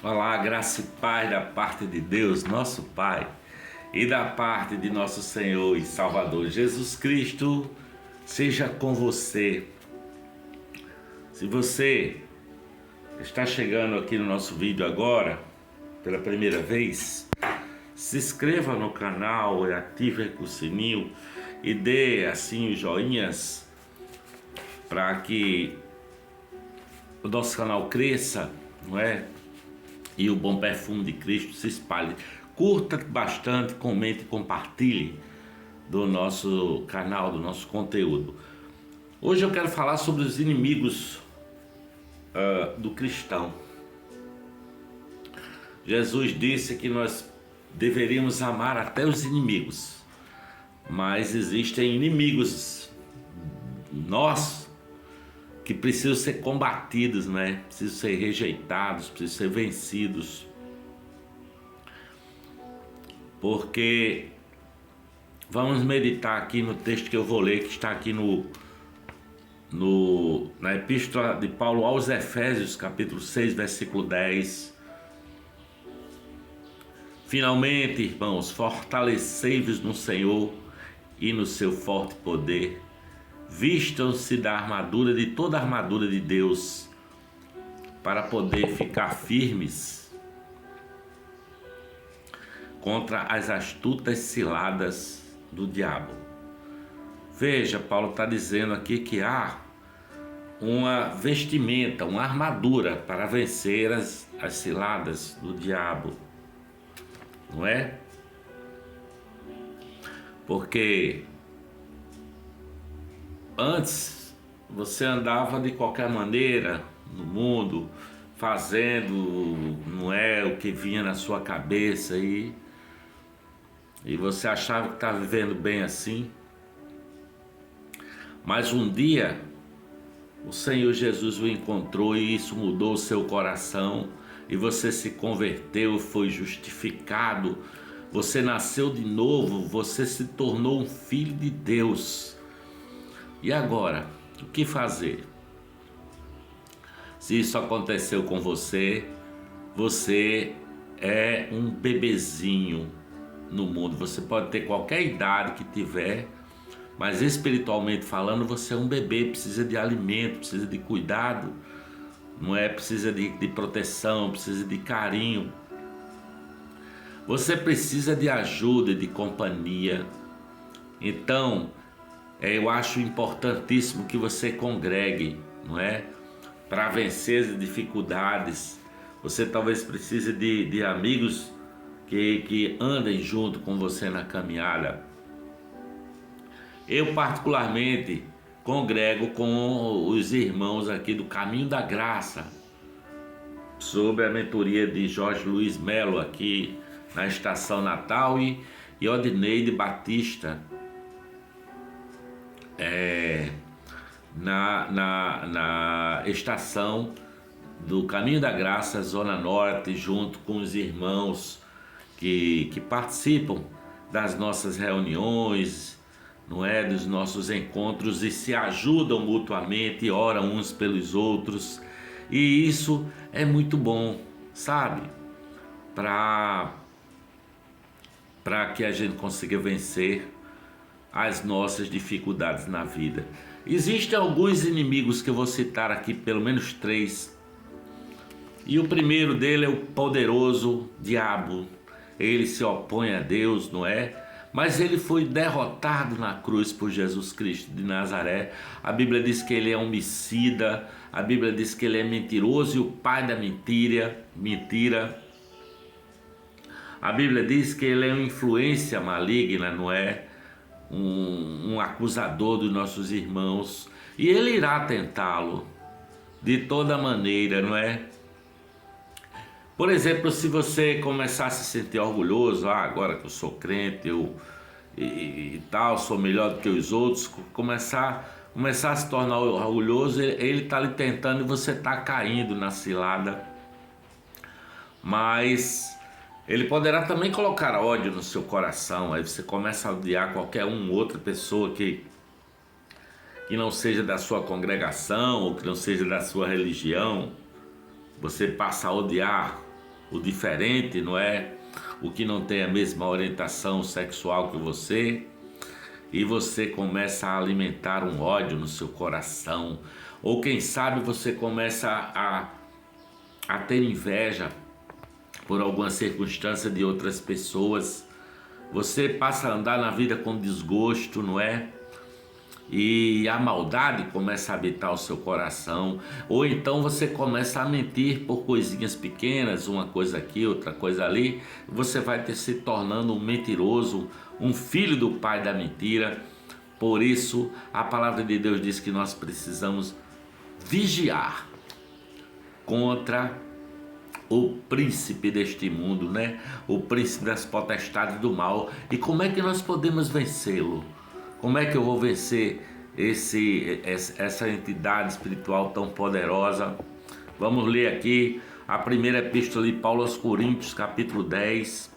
Olá, graça e paz da parte de Deus, nosso Pai, e da parte de nosso Senhor e Salvador Jesus Cristo, seja com você. Se você está chegando aqui no nosso vídeo agora, pela primeira vez, se inscreva no canal, ative o sininho e dê assim os joinhas para que o nosso canal cresça, não é? E o bom perfume de Cristo se espalhe. Curta bastante, comente e compartilhe do nosso canal, do nosso conteúdo. Hoje eu quero falar sobre os inimigos do cristão. Jesus disse que nós deveríamos amar até os inimigos, mas existem inimigos nossos que precisam ser combatidos, né? Precisam ser rejeitados, precisam ser vencidos. Porque vamos meditar aqui no texto que eu vou ler, que está aqui na Epístola de Paulo aos Efésios, capítulo 6, versículo 10. Finalmente, irmãos, fortalecei-vos no Senhor e no seu forte poder. Vistam-se da armadura, de toda a armadura de Deus, para poder ficar firmes contra as astutas ciladas do diabo. Veja, Paulo está dizendo aqui que há uma vestimenta, uma armadura para vencer as ciladas do diabo, não é? Porque antes você andava de qualquer maneira no mundo, fazendo, não é, o que vinha na sua cabeça e você achava que estava vivendo bem assim. Mas um dia o Senhor Jesus o encontrou e isso mudou o seu coração e você se converteu, foi justificado, você nasceu de novo, você se tornou um filho de Deus. E agora, o que fazer? Se isso aconteceu com você, você é um bebezinho no mundo. Você pode ter qualquer idade que tiver, mas espiritualmente falando, você é um bebê, precisa de alimento, precisa de cuidado, não é? Precisa de proteção, precisa de carinho. Você precisa de ajuda, de companhia. Então, eu acho importantíssimo que você congregue, não é? Para vencer as dificuldades. Você talvez precise de amigos que andem junto com você na caminhada. Eu particularmente congrego com os irmãos aqui do Caminho da Graça, sob a mentoria de Jorge Luiz Melo aqui na Estação Natal e Odineide Batista na estação do Caminho da Graça, Zona Norte, junto com os irmãos que participam das nossas reuniões, não é, dos nossos encontros e se ajudam mutuamente e oram uns pelos outros. E isso é muito bom, sabe? Para que a gente consiga vencer as nossas dificuldades na vida. Existem alguns inimigos que eu vou citar aqui, pelo menos 3. E o primeiro dele é o poderoso diabo. Ele se opõe a Deus, não é? Mas ele foi derrotado na cruz por Jesus Cristo de Nazaré. A Bíblia diz que ele é homicida, a Bíblia diz que ele é mentiroso e o pai da mentira. A Bíblia diz que ele é uma influência maligna, não é? Um acusador dos nossos irmãos. E ele irá tentá-lo de toda maneira, não é? Por exemplo, se você começar a se sentir orgulhoso, agora que eu sou crente, e tal, sou melhor do que os outros, começar a se tornar orgulhoso, ele está lhe tentando e você está caindo na cilada. Mas ele poderá também colocar ódio no seu coração, aí você começa a odiar qualquer outra pessoa que que não seja da sua congregação ou que não seja da sua religião, você passa a odiar o diferente, não é? O que não tem a mesma orientação sexual que você, e você começa a alimentar um ódio no seu coração, ou quem sabe você começa a ter inveja por alguma circunstância de outras pessoas. Você passa a andar na vida com desgosto, não é? E a maldade começa a habitar o seu coração, ou então você começa a mentir por coisinhas pequenas, uma coisa aqui, outra coisa ali. Você vai se tornando um mentiroso, um filho do pai da mentira. Por isso a palavra de Deus diz que nós precisamos vigiar contra o príncipe deste mundo, né? O príncipe das potestades do mal. E como é que nós podemos vencê-lo? Como é que eu vou vencer essa entidade espiritual tão poderosa? Vamos ler aqui a primeira epístola de Paulo aos Coríntios, capítulo 10,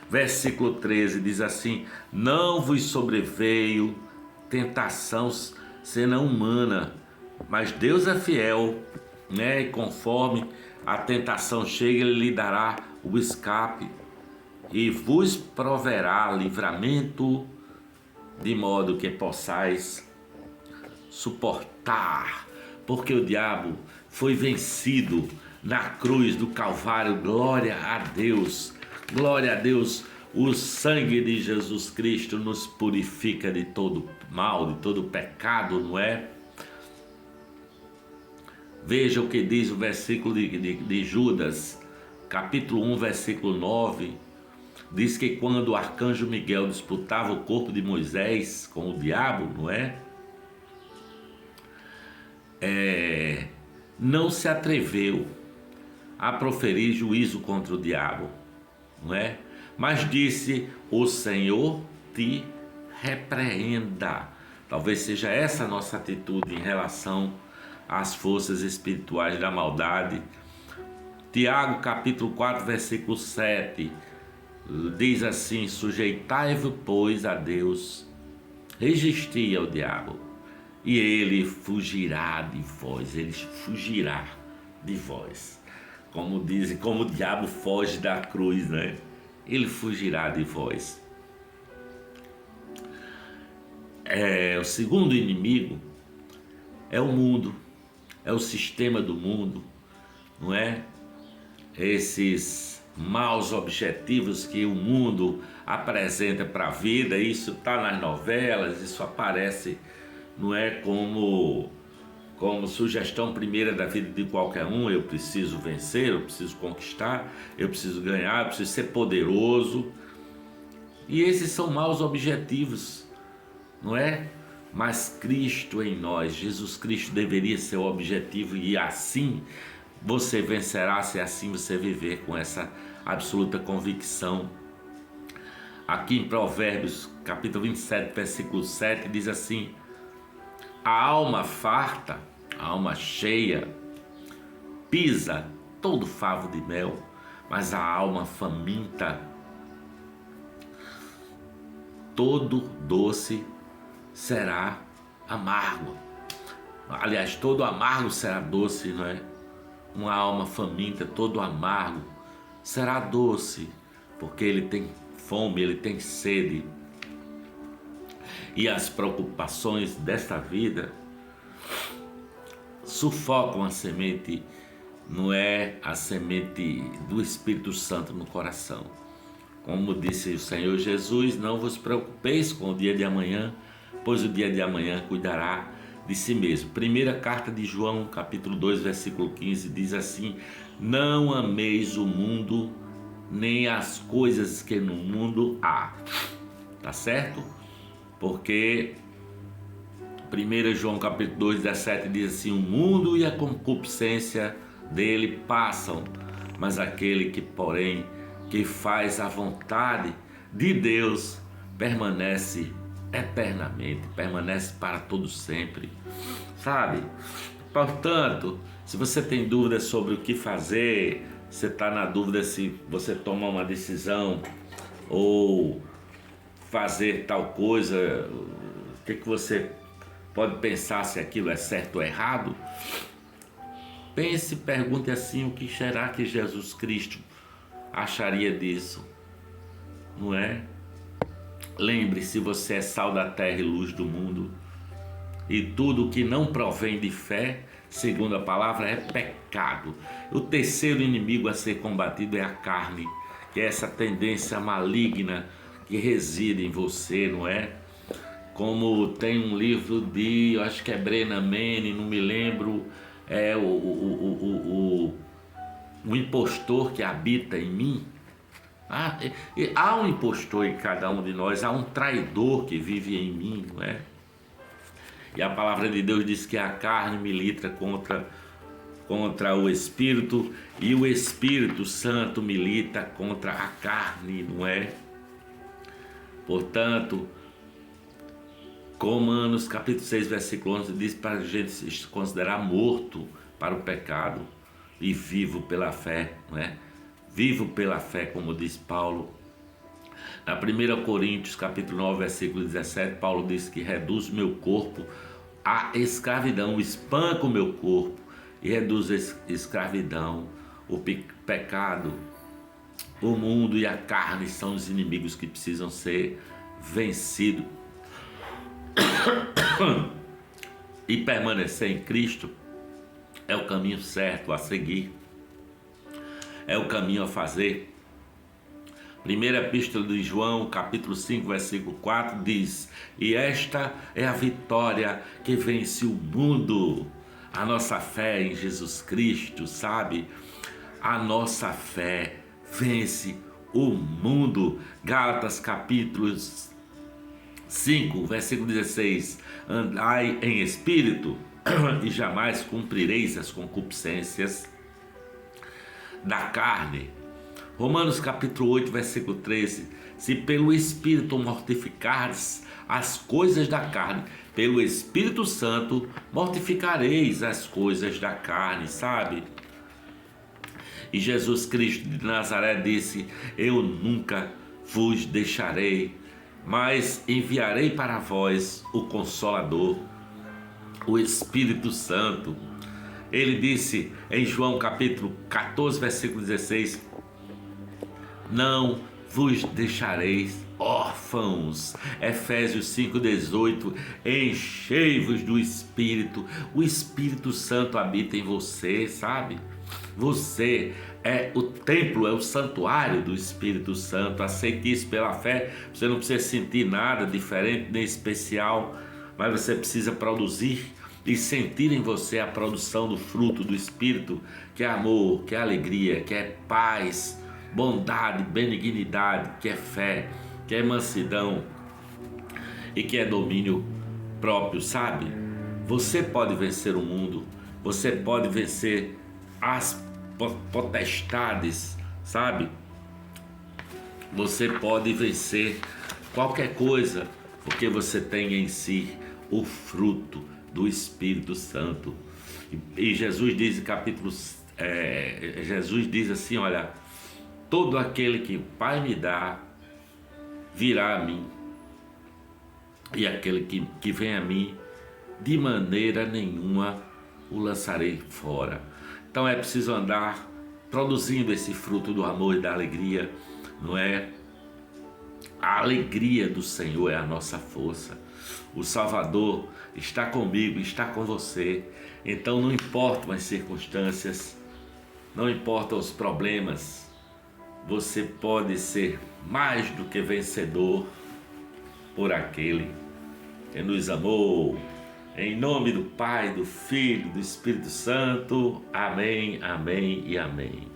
versículo 13, diz assim: não vos sobreveio tentação senão humana, mas Deus é fiel, né? E conforme a tentação chega, Ele lhe dará o escape e vos proverá livramento, de modo que possais suportar, porque o diabo foi vencido na cruz do Calvário. Glória a Deus, glória a Deus. O sangue de Jesus Cristo nos purifica de todo mal, de todo pecado, não é? Veja o que diz o versículo de Judas, capítulo 1, versículo 9. Diz que quando o arcanjo Miguel disputava o corpo de Moisés com o diabo, não é? Não se atreveu a proferir juízo contra o diabo, não é? Mas disse: o Senhor te repreenda. Talvez seja essa a nossa atitude em relação às forças espirituais da maldade. Tiago capítulo 4, versículo 7 diz assim: sujeitai-vos, pois, a Deus, resisti ao diabo, e ele fugirá de vós. Ele fugirá de vós. Como dizem, como o diabo foge da cruz, né? Ele fugirá de vós. O segundo inimigo é o mundo, é o sistema do mundo, não é? Esses maus objetivos que o mundo apresenta para a vida. Isso está nas novelas, isso aparece, não é, como sugestão primeira da vida de qualquer um. Eu preciso vencer, eu preciso conquistar, eu preciso ganhar, eu preciso ser poderoso. E esses são maus objetivos, não é? Mas Cristo em nós, Jesus Cristo deveria ser o objetivo, e assim você vencerá, se assim você viver com essa absoluta convicção. Aqui em Provérbios, capítulo 27, versículo 7, diz assim: a alma farta, a alma cheia, pisa todo favo de mel, mas a alma faminta, todo doce será amargo. Aliás, todo amargo será doce, não é? Uma alma faminta, todo amargo, será doce, porque ele tem fome, ele tem sede. E as preocupações desta vida sufocam a semente, não é? A semente do Espírito Santo no coração. Como disse o Senhor Jesus: não vos preocupeis com o dia de amanhã, pois o dia de amanhã cuidará de si mesmo. Primeira carta de João, capítulo 2, versículo 15, diz assim: não ameis o mundo, nem as coisas que no mundo há. Tá certo? Porque 1 João capítulo 2, 17 diz assim: o mundo e a concupiscência dele passam, mas aquele que, porém, que faz a vontade de Deus permanece eternamente, permanece para todo sempre, sabe? Portanto, se você tem dúvidas sobre o que fazer, você está na dúvida se você toma uma decisão ou fazer tal coisa, o que você pode pensar se aquilo é certo ou errado. Pense, pergunte assim, o que será que Jesus Cristo acharia disso? Não é? Lembre-se, você é sal da terra e luz do mundo. E tudo que não provém de fé, segundo a palavra, é pecado. O terceiro inimigo a ser combatido é a carne, que é essa tendência maligna que reside em você, não é? Como tem um livro de, eu acho que é Brennan Manning, não me lembro, é o impostor que habita em mim. Há um impostor em cada um de nós, há um traidor que vive em mim, não é? E a palavra de Deus diz que a carne milita contra o Espírito e o Espírito Santo milita contra a carne, não é? Portanto, Romanos capítulo 6, versículo 11 diz para a gente se considerar morto para o pecado e vivo pela fé, não é? Vivo pela fé, como diz Paulo. Na 1 Coríntios capítulo 9, versículo 17, Paulo diz que reduz o meu corpo à escravidão, espanca o meu corpo e reduz a escravidão. O pecado, o mundo e a carne são os inimigos que precisam ser vencidos. E permanecer em Cristo é o caminho certo a seguir, é o caminho a fazer. Primeira Epístola de João, capítulo 5, versículo 4 diz: e esta é a vitória que vence o mundo, a nossa fé em Jesus Cristo, sabe? A nossa fé vence o mundo. Gálatas capítulo 5, versículo 16: andai em espírito e jamais cumprireis as concupiscências da carne. Romanos capítulo 8, versículo 13: se pelo Espírito mortificares as coisas da carne, pelo Espírito Santo mortificareis as coisas da carne, sabe? E Jesus Cristo de Nazaré disse: eu nunca vos deixarei, mas enviarei para vós o Consolador, o Espírito Santo. Ele disse em João capítulo 14, versículo 16: não vos deixareis órfãos. Efésios 5,18: enchei-vos do Espírito. O Espírito Santo habita em você, sabe? Você é o templo, é o santuário do Espírito Santo. Aceite isso pela fé. Você não precisa sentir nada diferente nem especial, mas você precisa produzir e sentir em você a produção do fruto do Espírito, que é amor, que é alegria, que é paz, bondade, benignidade, que é fé, que é mansidão e que é domínio próprio, sabe? Você pode vencer o mundo, você pode vencer as potestades, sabe? Você pode vencer qualquer coisa, porque você tem em si o fruto do Espírito Santo. E Jesus diz em Jesus diz assim, olha: todo aquele que o Pai me dá virá a mim, e aquele que vem a mim, de maneira nenhuma o lançarei fora. Então é preciso andar produzindo esse fruto do amor e da alegria, não é? A alegria do Senhor é a nossa força. O Salvador está comigo, está com você. Então não importam as circunstâncias, não importam os problemas, você pode ser mais do que vencedor por aquele que nos amou. Em nome do Pai, do Filho, do Espírito Santo. Amém, amém e amém.